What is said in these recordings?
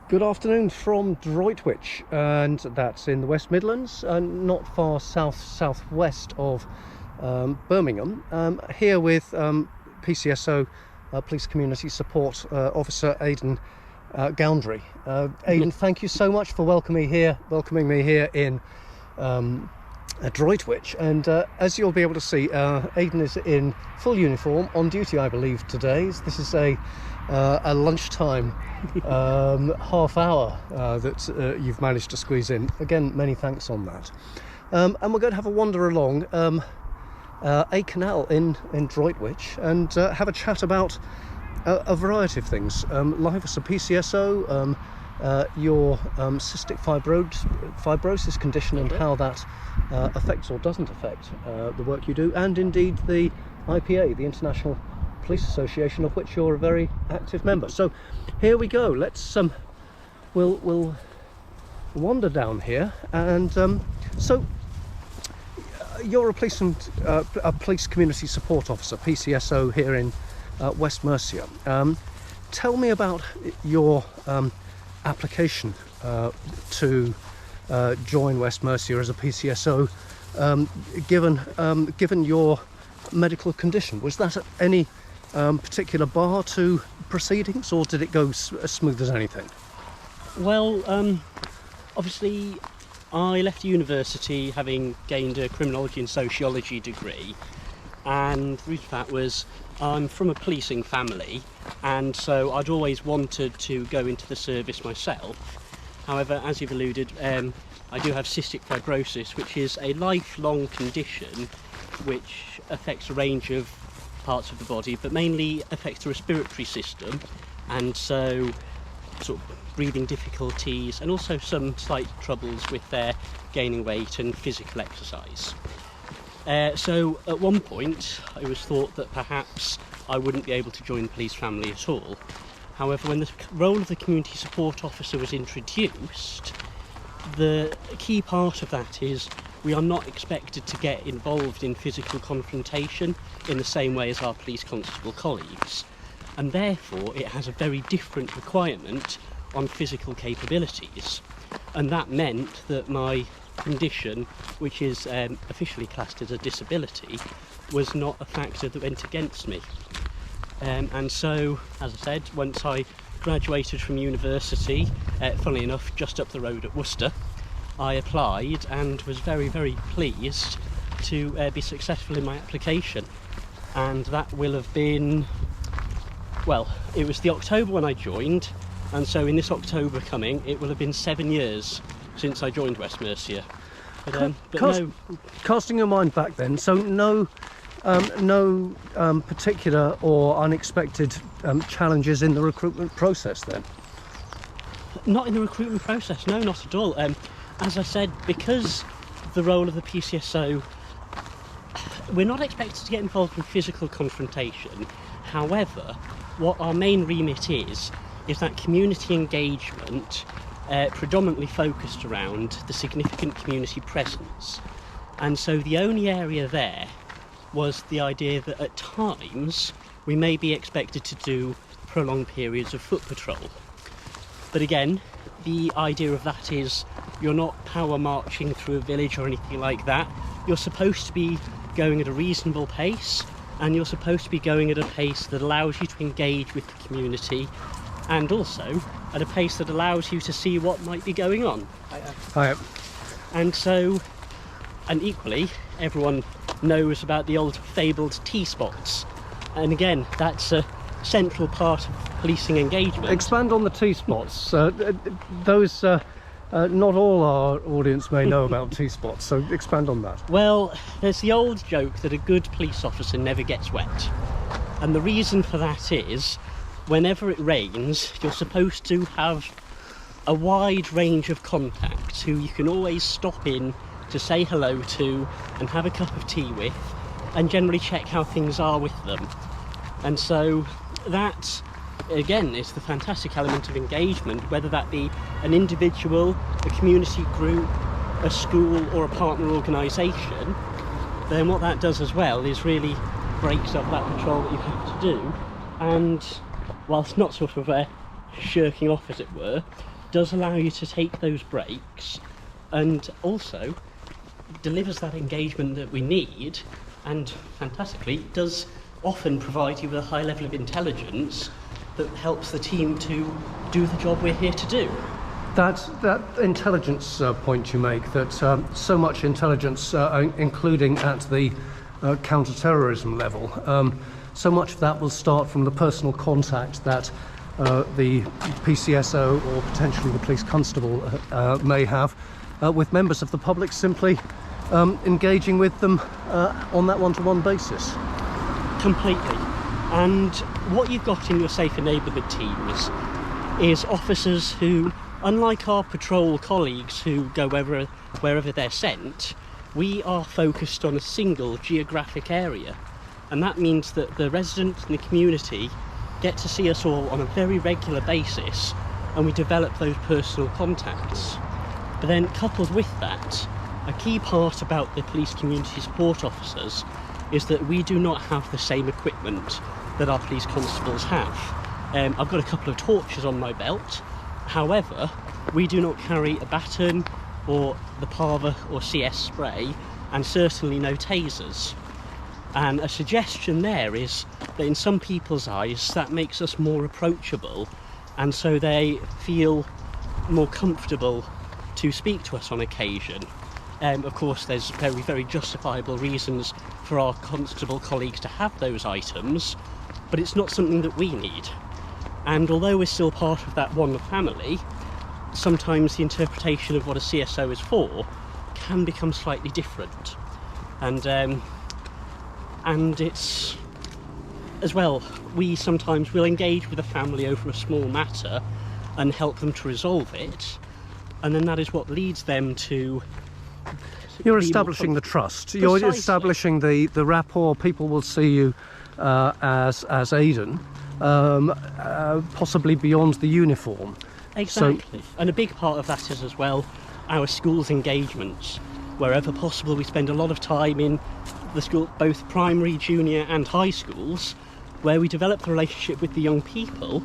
Good afternoon from Droitwich, and that's in the West Midlands, not far southwest of Birmingham. Here with PCSO Police Community Support Officer Aidan Goundry. Aidan, thank you so much for welcoming me here in Droitwich. And as you'll be able to see, Aidan is in full uniform, on duty, I believe, today. This is a lunchtime half hour that you've managed to squeeze in. Again, many thanks on that. And we're going to have a wander along a canal in Droitwich and have a chat about a variety of things. Live as a PCSO, your cystic fibrosis condition and how that affects or doesn't affect the work you do, and indeed the IPA, the International Police Association, of which you're a very active member. So here we go. Let's we'll wander down here, and so you're a police community support officer, PCSO, here in West Mercia. Tell me about your application to join West Mercia as a PCSO, given your medical condition. Was that any particular bar to proceedings, or did it go as smooth as anything? Well, obviously I left university having gained a criminology and sociology degree, and the reason for that was I'm from a policing family, and so I'd always wanted to go into the service myself. However, as you've alluded, I do have cystic fibrosis, which is a lifelong condition which affects a range of parts of the body, but mainly affects the respiratory system, and so sort of breathing difficulties, and also some slight troubles with gaining weight and physical exercise. So at one point it was thought that perhaps I wouldn't be able to join the police family at all. However, when the role of the community support officer was introduced, the key part of that is we are not expected to get involved in physical confrontation in the same way as our police constable colleagues, and therefore it has a very different requirement on physical capabilities. And that meant that my condition, which is officially classed as a disability, was not a factor that went against me. And so, as I said, once I graduated from university, funnily enough, just up the road at Worcester, I applied and was very, very pleased to be successful in my application. And that will have been, well, it was the October when I joined, and so in this October coming, it will have been 7 years since I joined West Mercia. Casting your mind back then, so no particular or unexpected challenges in the recruitment process then? Not in the recruitment process, no, not at all. As I said, because the role of the PCSO, we're not expected to get involved in physical confrontation. However, what our main remit is that community engagement, predominantly focused around the significant community presence. And so the only area there was the idea that at times we may be expected to do prolonged periods of foot patrol. But again, the idea of that is you're not power marching through a village or anything like that. You're supposed to be going at a reasonable pace, and you're supposed to be going at a pace that allows you to engage with the community, and also at a pace that allows you to see what might be going on. And so, and equally, everyone knows about the old fabled T-spots, and again, that's a central part of policing engagement. Expand on the T-spots. Those not all our audience may know about T-spots, so expand on that. Well, there's the old joke that a good police officer never gets wet, and the reason for that is whenever it rains, you're supposed to have a wide range of contacts who you can always stop in to say hello to and have a cup of tea with, and generally check how things are with them. And so that, again, is the fantastic element of engagement, whether that be an individual, a community group, a school, or a partner organisation. Then what that does as well is really breaks up that patrol that you have to do, and whilst not sort of shirking off, as it were, does allow you to take those breaks, and also delivers that engagement that we need, and fantastically does often provide you with a high level of intelligence that helps the team to do the job we're here to do. That intelligence point you make, that so much intelligence, including at the counter-terrorism level, so much of that will start from the personal contact that the PCSO or potentially the police constable may have with members of the public, simply engaging with them on that one-to-one basis. Completely. And what you've got in your safer neighbourhood teams is officers who, unlike our patrol colleagues who go wherever they're sent, we are focused on a single geographic area. And that means that the residents and the community get to see us all on a very regular basis, and we develop those personal contacts. But then coupled with that, a key part about the police community support officers is that we do not have the same equipment that our police constables have. I've got a couple of torches on my belt. However, we do not carry a baton or the Parva or CS spray, and certainly no tasers. And a suggestion there is that in some people's eyes that makes us more approachable, and so they feel more comfortable to speak to us on occasion. Of course, there's very, very justifiable reasons for our constable colleagues to have those items, but it's not something that we need. And although we're still part of that one family, sometimes the interpretation of what a CSO is for can become slightly different. And it's, as well, we sometimes will engage with a family over a small matter and help them to resolve it, and then that is what leads them to... You're establishing the trust. Precisely. You're establishing the rapport. People will see you as Aidan, possibly beyond the uniform. Exactly. And a big part of that is as well our schools engagements. Wherever possible, we spend a lot of time in the school, both primary, junior and high schools, where we develop the relationship with the young people,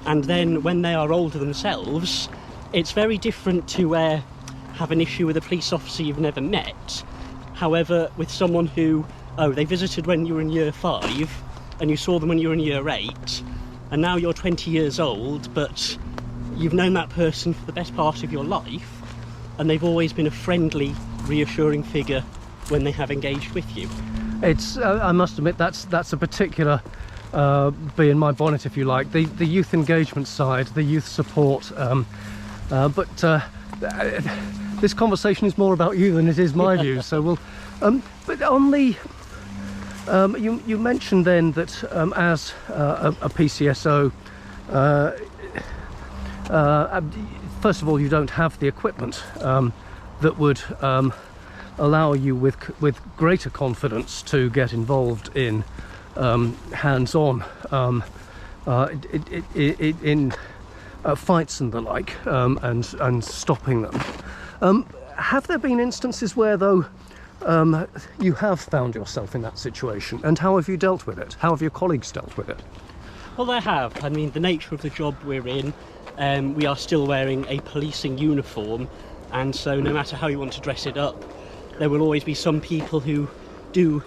and then when they are older themselves, it's very different to have an issue with a police officer you've never met. However, with someone who, they visited when you were in year 5 and you saw them when you were in year 8, and now you're 20 years old, but you've known that person for the best part of your life, and they've always been a friendly, reassuring figure when they have engaged with you. It's, I must admit, that's a particular bee in my bonnet, if you like, the youth engagement side, the youth support, but this conversation is more about you than it is my views, so we'll... but on the... you mentioned then that as a PCSO, first of all, you don't have the equipment that would allow you with greater confidence to get involved in hands-on in fights and the like, and stopping them. Have there been instances where, though, you have found yourself in that situation, and how have you dealt with it? How have your colleagues dealt with it? Well, they have. I mean, the nature of the job we're in, we are still wearing a policing uniform, and so no matter how you want to dress it up, there will always be some people who do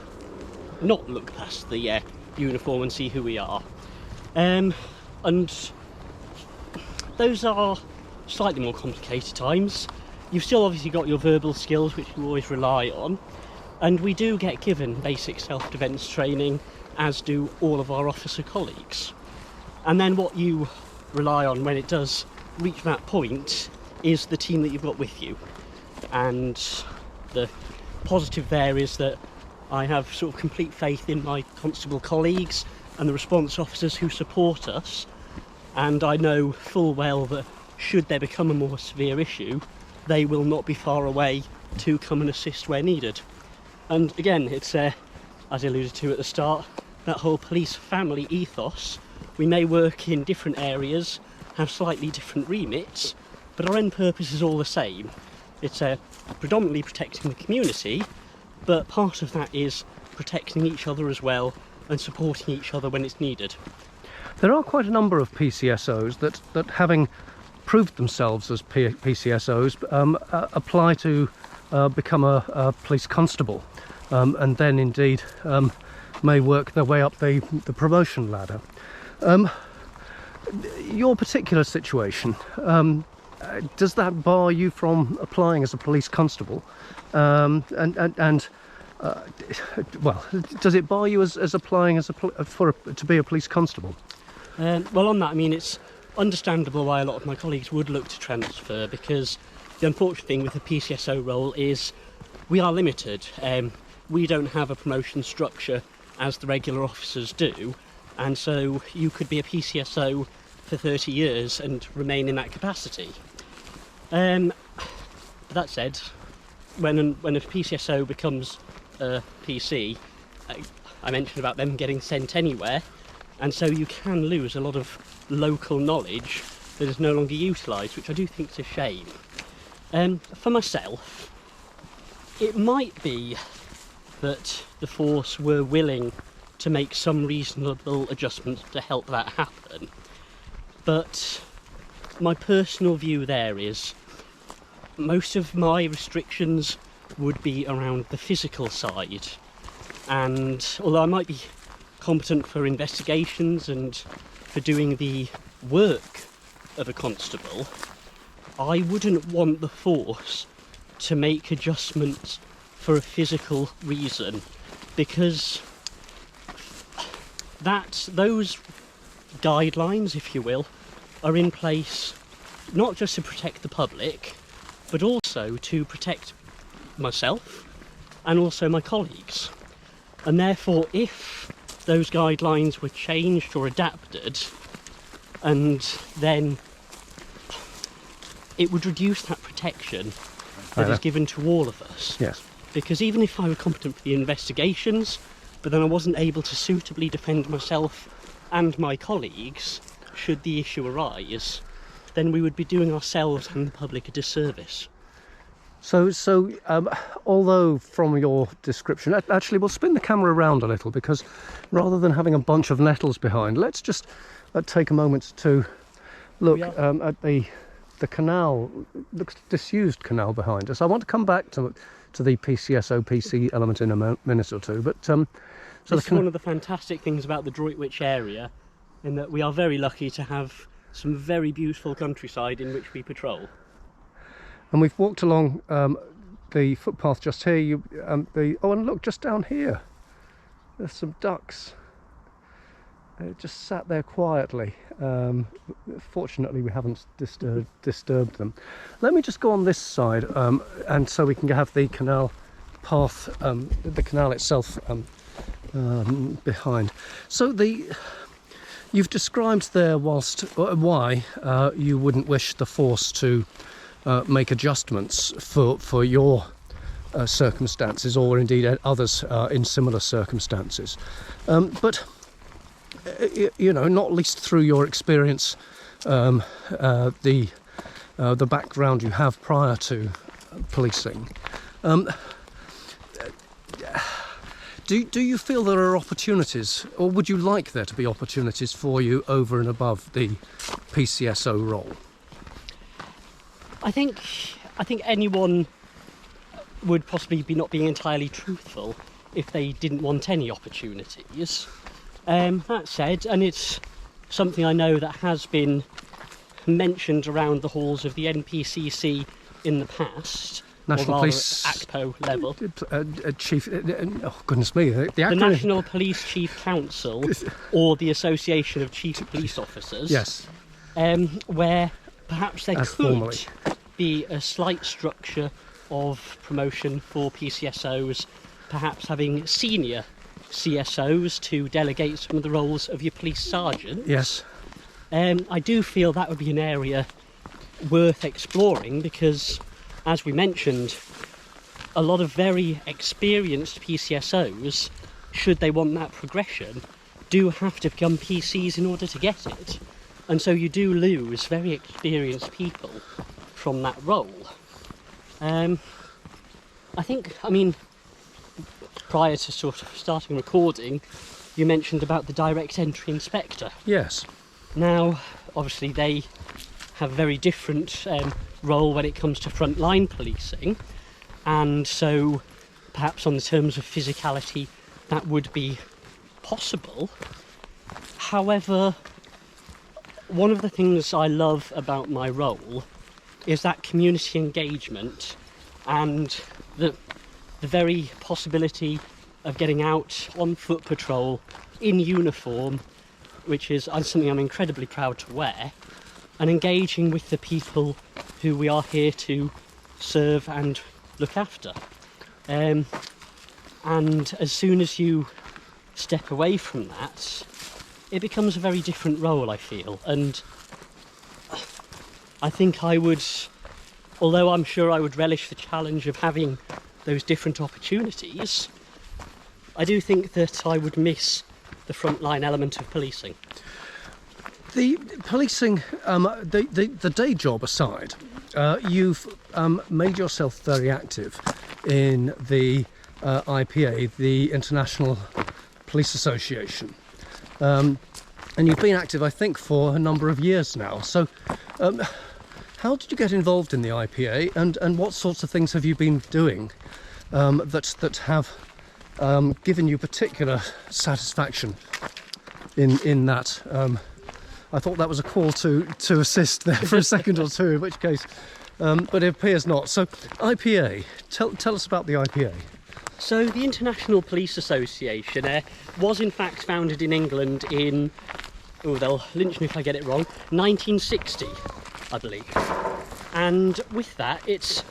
not look past the uniform and see who we are. And those are slightly more complicated times. You've still obviously got your verbal skills, which you always rely on, and we do get given basic self-defence training, as do all of our officer colleagues. And then what you rely on when it does reach that point is the team that you've got with you. And the positive there is that I have sort of complete faith in my constable colleagues and the response officers who support us, and I know full well that should there become a more severe issue, they will not be far away to come and assist where needed. And again, it's as I alluded to at the start, that whole police family ethos. We may work in different areas, have slightly different remits, but our end purpose is all the same. It's predominantly protecting the community, but part of that is protecting each other as well and supporting each other when it's needed. There are quite a number of PCSOs that having proved themselves as PCSOs apply to become a police constable, and then indeed may work their way up the promotion ladder. Your particular situation, does that bar you from applying as a police constable? Well, does it bar you as applying as to be a police constable? Well, on that, I mean, it's understandable why a lot of my colleagues would look to transfer, because the unfortunate thing with the PCSO role is we are limited. We don't have a promotion structure as the regular officers do, and so you could be a PCSO for 30 years and remain in that capacity. That said, when a PCSO becomes a PC, I mentioned about them getting sent anywhere, and so you can lose a lot of local knowledge that is no longer utilised, which I do think is a shame. For myself, it might be that the force were willing to make some reasonable adjustments to help that happen, but my personal view there is most of my restrictions would be around the physical side, and although I might be competent for investigations and for doing the work of a constable, I wouldn't want the force to make adjustments for a physical reason, because those guidelines, if you will, are in place not just to protect the public, but also to protect myself and also my colleagues. And therefore, if those guidelines were changed or adapted, and then it would reduce that protection that is given to all of us. Yes. Because even if I were competent for the investigations, but then I wasn't able to suitably defend myself and my colleagues, should the issue arise, then we would be doing ourselves and the public a disservice. So although from your description, actually we'll spin the camera around a little, because rather than having a bunch of nettles behind, let's just take a moment to look at the canal, looks disused canal behind us. I want to come back to the PCSO PC element in a minute or two, but so this is one of the fantastic things about the Droitwich area, in that we are very lucky to have some very beautiful countryside in which we patrol. And we've walked along the footpath just here. Oh, and look, just down here, there's some ducks. Just sat there quietly. Fortunately, we haven't disturbed them. Let me just go on this side, and so we can have the canal path, the canal itself behind. So you've described there why you wouldn't wish the force to make adjustments for your circumstances, or indeed others in similar circumstances. But you know, not least through your experience, the background you have prior to policing, do you feel there are opportunities, or would you like there to be opportunities for you over and above the PCSO role? I think anyone would possibly be not being entirely truthful if they didn't want any opportunities. That said, and it's something I know that has been mentioned around the halls of the NPCC in the past, National Police ACPO level. Chief, oh goodness me, the National Police Chief Council, or the Association of Chief Police Officers. Yes. Where perhaps there could formally be a slight structure of promotion for PCSOs, perhaps having senior CSOs to delegate some of the roles of your police sergeant. Yes. I do feel that would be an area worth exploring, because, as we mentioned, a lot of very experienced PCSOs, should they want that progression, do have to become PCs in order to get it. And so you do lose very experienced people from that role. I mean, prior to sort of starting recording, you mentioned about the direct entry inspector. Yes. Now, obviously they have a very different role when it comes to frontline policing, and so perhaps on the terms of physicality that would be possible. However, one of the things I love about my role is that community engagement and the very possibility of getting out on foot patrol in uniform, which is something I'm incredibly proud to wear, and engaging with the people who we are here to serve and look after. And as soon as you step away from that, it becomes a very different role, I feel. And I think I would, although I'm sure I would relish the challenge of having those different opportunities, I do think that I would miss the frontline element of policing. The policing, the day job aside, you've made yourself very active in the IPA, the International Police Association. And you've been active, I think, for a number of years now. So how did you get involved in the IPA, and what sorts of things have you been doing that have given you particular satisfaction in that? I thought that was a call to assist there for a second or two, in which case, but it appears not. So IPA, tell us about the IPA. So the International Police Association was in fact founded in England in, they'll lynch me if I get it wrong, 1960, I believe. And with that, it's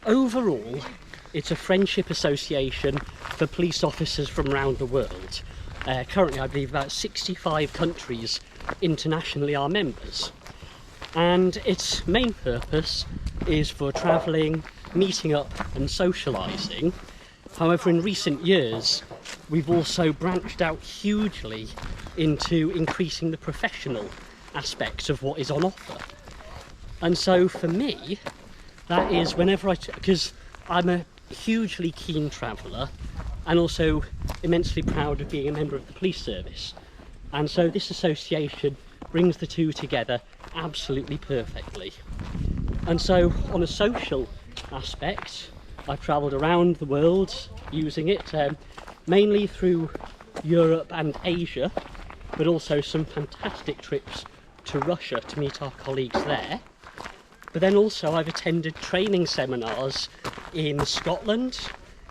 a friendship association for police officers from around the world. Currently, I believe about 65 countries internationally are members. And its main purpose is for travelling, meeting up and socialising. However, in recent years, we've also branched out hugely into increasing the professional aspects of what is on offer. And so for me, that is whenever because I'm a hugely keen traveller and also immensely proud of being a member of the police service. And so this association brings the two together absolutely perfectly. And so on a social aspect, I've travelled around the world using it, mainly through Europe and Asia, but also some fantastic trips to Russia to meet our colleagues there. But then also I've attended training seminars in Scotland,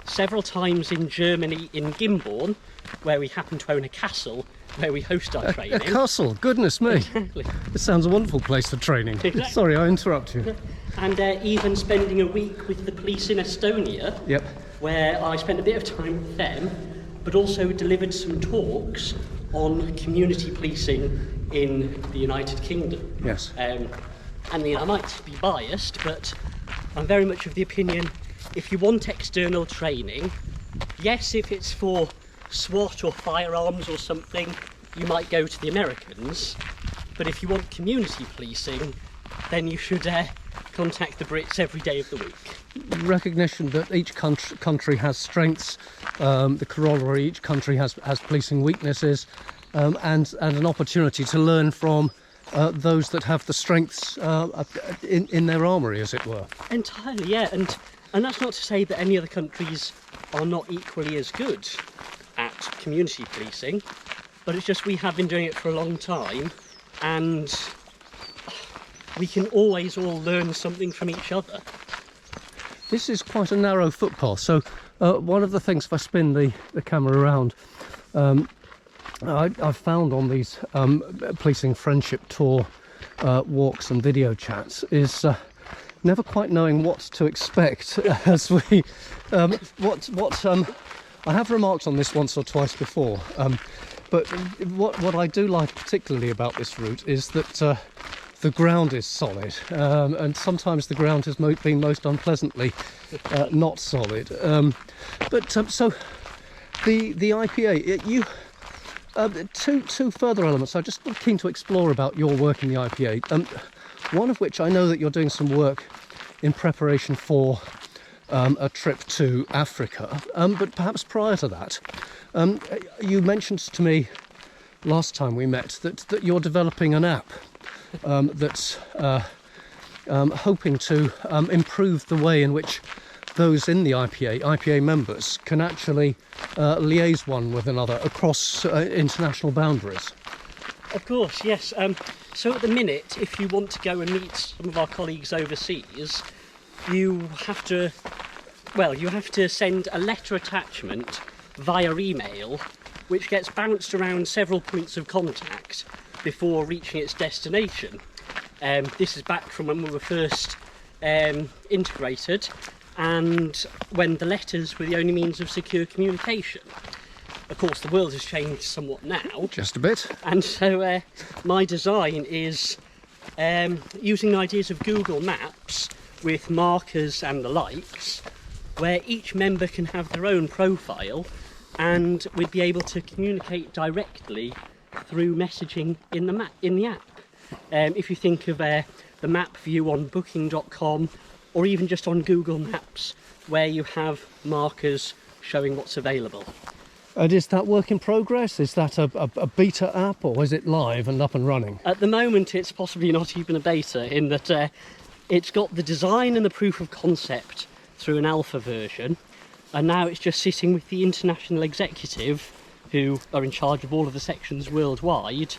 several times in Germany in Gimborn, where we happen to own a castle where we host our training. A castle? Goodness me. Exactly. It sounds a wonderful place for training. Exactly. Sorry, I interrupt you. And even spending a week with the police in Estonia, Yep. where I spent a bit of time with them, but also delivered some talks on community policing in the United Kingdom. Yes. And I might be biased, but I'm very much of the opinion, if you want external training, yes, if it's for SWAT or firearms or something, you might go to the Americans, but if you want community policing, then you should contact the Brits every day of the week. Recognition that each country has strengths, the corollary, each country has policing weaknesses, and an opportunity to learn from those that have the strengths in their armoury, as it were. Entirely, yeah, and that's not to say that any other countries are not equally as good at community policing, but it's just we have been doing it for a long time, and we can always all learn something from each other. This is quite a narrow footpath, so one of the things, if I spin the camera around, I've found on these policing friendship tour walks and video chats is never quite knowing what to expect as we I have remarked on this once or twice before, but what I do like particularly about this route is that the ground is solid, and sometimes the ground has been most unpleasantly not solid. So the IPA, you two further elements I'm just keen to explore about your work in the IPA. One of which I know that you're doing some work in preparation for a trip to Africa, but perhaps prior to that, you mentioned to me last time we met that you're developing an app that's hoping to improve the way in which those in the IPA members can actually liaise one with another across international boundaries. Of course, yes. So at the minute, if you want to go and meet some of our colleagues overseas, you have to send a letter attachment via email, which gets bounced around several points of contact before reaching its destination. This is back from when we were first integrated, and when the letters were the only means of secure communication. Of course, the world has changed somewhat now. Just a bit. And so my design is using ideas of Google Maps with markers and the likes, where each member can have their own profile, and we'd be able to communicate directly through messaging in the app. If you think of the map view on booking.com, or even just on Google Maps, where you have markers showing what's available. And is that work in progress? Is that a beta app, or is it live and up and running? At the moment, it's possibly not even a beta, in that it's got the design and the proof of concept through an alpha version, and now it's just sitting with the international executive, who are in charge of all of the sections worldwide,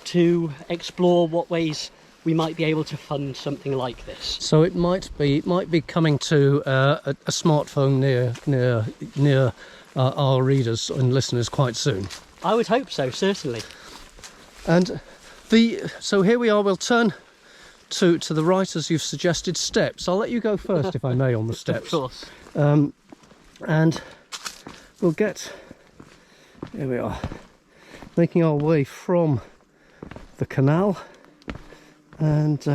to explore what ways we might be able to fund something like this. So it might be coming to a smartphone near our readers and listeners quite soon. I would hope so, certainly. And so here we are. We'll turn to the right, as you've suggested, steps. I'll let you go first, if I may, on the steps. Of course. And we'll get. Here we are, making our way from the canal, and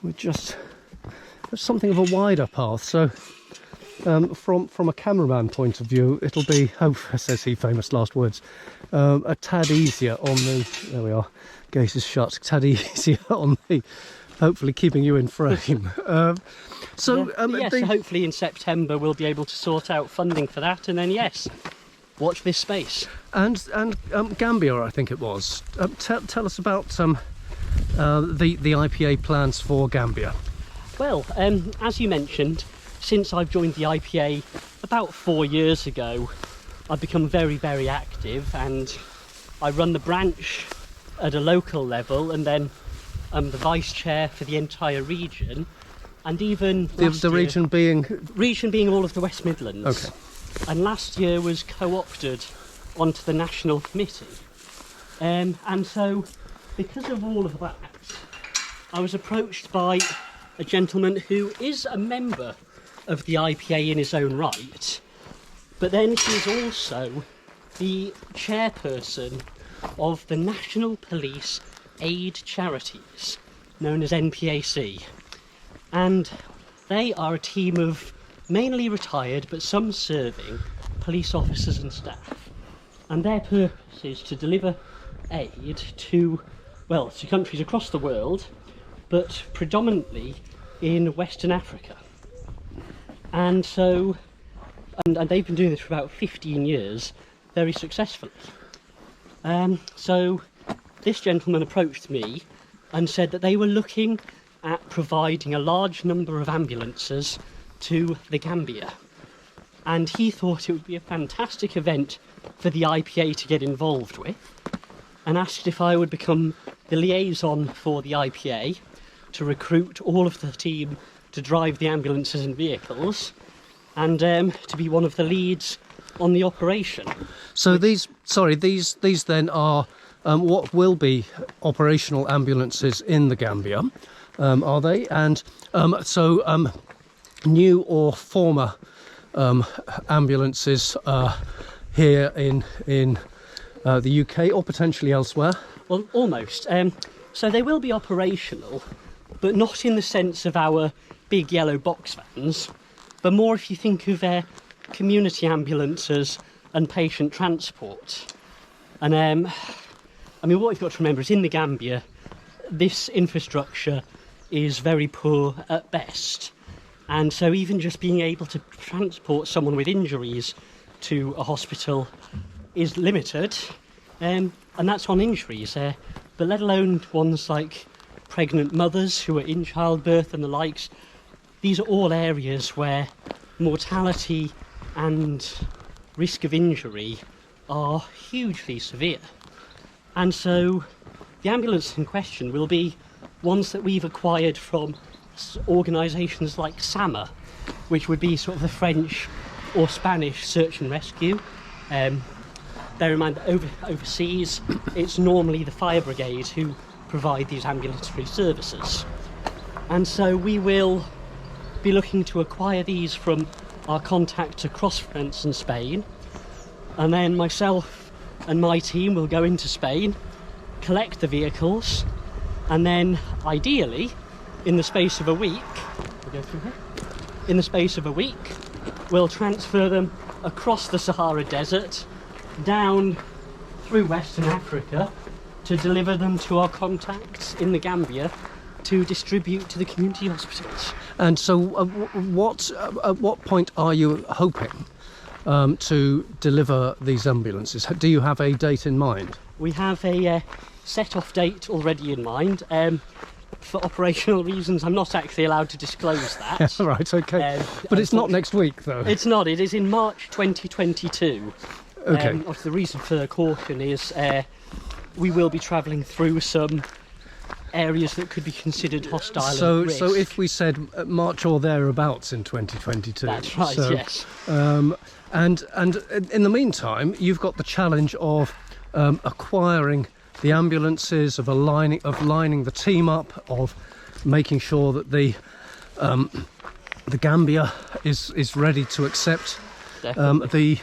we're just something of a wider path. So from a cameraman point of view, it'll be, says he, famous last words, a tad easier on the, there we are, gate is shut, a tad easier on the, hopefully keeping you in frame. So hopefully in September we'll be able to sort out funding for that, and then yes, watch this space. And Gambia, I think it was. Tell us about the IPA plans for Gambia. Well, as you mentioned, since I've joined the IPA about 4 years ago, I've become very, very active, and I run the branch at a local level, and then I'm the vice chair for the entire region, and even the region being all of the West Midlands. Okay. And last year was co-opted onto the national committee, and so because of all of that, I was approached by a gentleman who is a member of the IPA in his own right, but then he's also the chairperson of the National Police Aid Charities, known as NPAC, and they are a team of mainly retired but some serving police officers and staff, and their purpose is to deliver aid to countries across the world, but predominantly in Western Africa. And so, and they've been doing this for about 15 years, very successfully. So this gentleman approached me and said that they were looking at providing a large number of ambulances to the Gambia, and he thought it would be a fantastic event for the IPA to get involved with, and asked if I would become the liaison for the IPA to recruit all of the team to drive the ambulances and vehicles, and to be one of the leads on the operation. So these then are what will be operational ambulances in the Gambia, are they? And new or former ambulances here in the UK, or potentially elsewhere? Well, almost. So they will be operational, but not in the sense of our big yellow box vans, but more if you think of community ambulances and patient transport. And what you've got to remember is, in the Gambia, this infrastructure is very poor at best. And so even just being able to transport someone with injuries to a hospital is limited, and that's on injuries, but let alone ones like pregnant mothers who are in childbirth and the likes. These are all areas where mortality and risk of injury are hugely severe. And so the ambulance in question will be ones that we've acquired from organisations like SAMA, which would be sort of the French or Spanish search and rescue. Bear in mind that overseas it's normally the fire brigade who provide these ambulatory services. And so we will be looking to acquire these from our contacts across France and Spain, and then myself and my team will go into Spain, collect the vehicles, and then ideally in the space of a week we'll transfer them across the Sahara Desert down through Western Africa to deliver them to our contacts in the Gambia to distribute to the community hospitals. And so at what point are you hoping to deliver these ambulances? Do you have a date in mind? We have a set-off date already in mind. For operational reasons, I'm not actually allowed to disclose that. Right, okay. But it's not next week, though. It's not. It is in March 2022. Okay. The reason for the caution is we will be travelling through some areas that could be considered hostile. So risk. if we said March or thereabouts in 2022. That's right, yes. And in the meantime, you've got the challenge of acquiring the ambulances, of lining the team up, of making sure that the Gambia is ready to accept the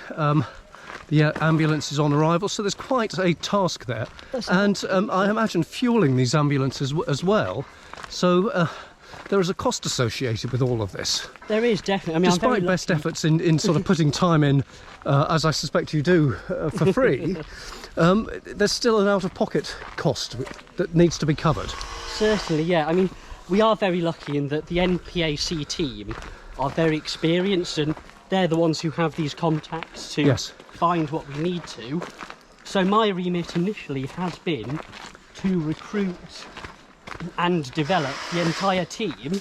ambulances on arrival. So there's quite a task there. And I imagine fueling these ambulances as well. So there is a cost associated with all of this. There is, definitely. I mean, despite best efforts in sort of putting time in, as I suspect you do, for free, there's still an out-of-pocket cost that needs to be covered. Certainly, yeah. I mean, we are very lucky in that the NPAC team are very experienced, and they're the ones who have these contacts to find what we need to. So my remit initially has been to recruit and develop the entire team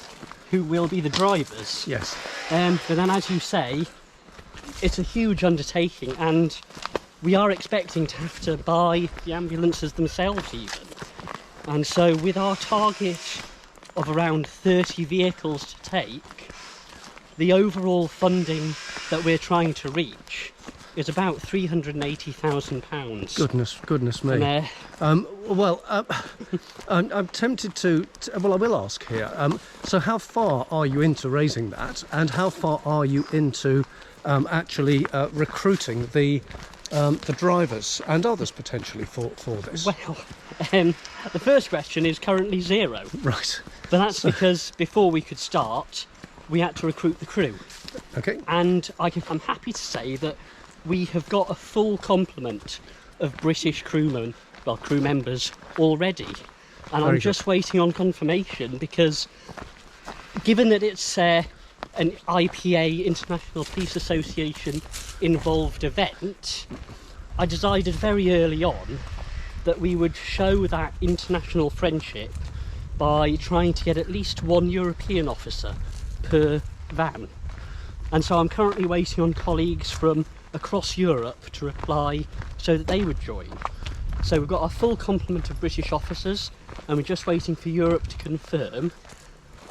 who will be the drivers. Yes. But then, as you say, it's a huge undertaking, and we are expecting to have to buy the ambulances themselves even. And so with our target of around 30 vehicles to take, the overall funding that we're trying to reach is about £380,000. Goodness me. I'm tempted to. Well, I will ask here. So, how far are you into raising that, and how far are you into actually recruiting the drivers and others potentially for this? Well, the first question is currently zero. Right. But that's because before we could start, we had to recruit the crew. Okay. And I'm happy to say that we have got a full complement of British crew members already. And I'm just waiting on confirmation, because given that it's an IPA, International Police Association involved event, I decided very early on that we would show that international friendship by trying to get at least one European officer per van. And so I'm currently waiting on colleagues from across Europe to reply so that they would join. So we've got a full complement of British officers, and we're just waiting for Europe to confirm,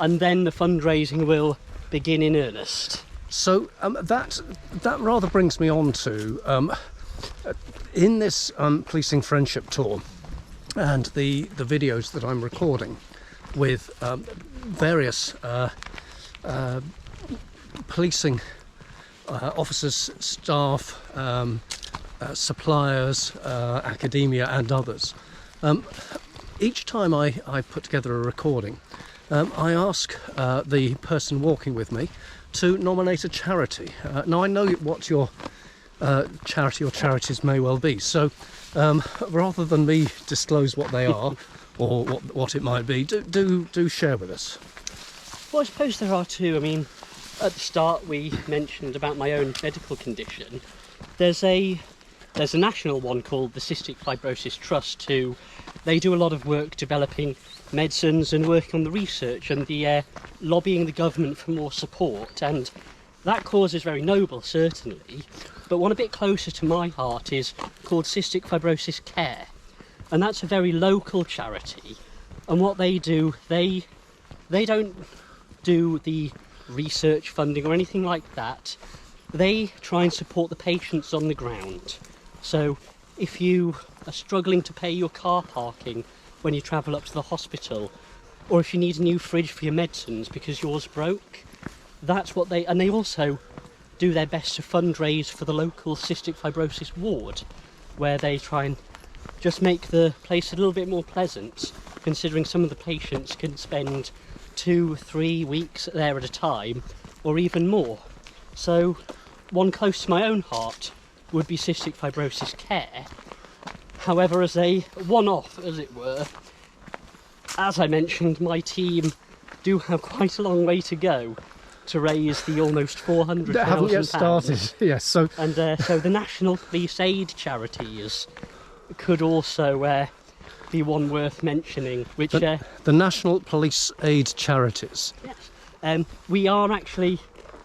and then the fundraising will begin in earnest. So that rather brings me on to in this policing friendship tour and the videos that I'm recording with various policing officers, staff, suppliers, academia and others. Each time I put together a recording, I ask the person walking with me to nominate a charity. Now I know what your charity or charities may well be, so rather than me disclose what they are or what it might be, do share with us. Well, I suppose there are two. I mean, at the start we mentioned about my own medical condition. There's a there's a national one called the Cystic Fibrosis Trust who they do a lot of work developing medicines and working on the research and the lobbying the government for more support, and that cause is very noble, certainly, but one a bit closer to my heart is called Cystic Fibrosis Care, and that's a very local charity. And what they do, they don't do the research funding or anything like that. They try and support the patients on the ground. So if you are struggling to pay your car parking when you travel up to the hospital, or if you need a new fridge for your medicines because yours broke, that's what they... And they also do their best to fundraise for the local cystic fibrosis ward, where they try and just make the place a little bit more pleasant, considering some of the patients can spend 2-3 weeks there at a time, or even more. So one close to my own heart would be Cystic Fibrosis Care. However, as a one-off, as it were, as I mentioned, my team do have quite a long way to go to raise the almost £400,000. That haven't yet started. Yes, so and so the National Police Aid charities could also be one worth mentioning, which the National Police Aid charities. Yes, we are actually.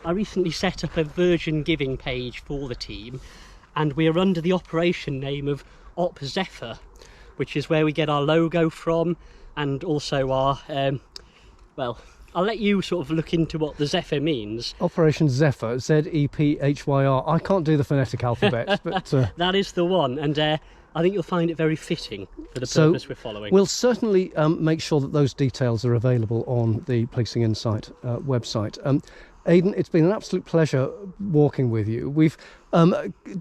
I recently set up a Virgin Giving page for the team, and we are under the operation name of Op Zephyr, which is where we get our logo from, and also our well, I'll let you sort of look into what the Zephyr means. Operation Zephyr, Z-E-P-H-Y-R. I can't do the phonetic alphabet, but that is the one, and I think you'll find it very fitting for the purpose we're following. We'll certainly make sure that those details are available on the Policing Insight website. Aidan, it's been an absolute pleasure walking with you. We've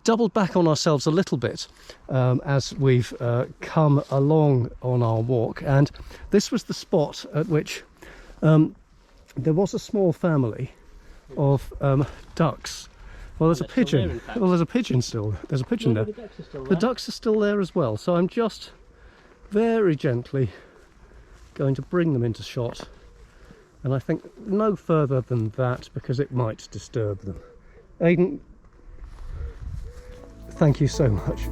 doubled back on ourselves a little bit as we've come along on our walk, and this was the spot at which there was a small family of ducks. Well, there's a pigeon. Well, there's a pigeon still. There's a pigeon there. The ducks are still there as well. So I'm just very gently going to bring them into shot. And I think no further than that, because it might disturb them. Aidan, thank you so much.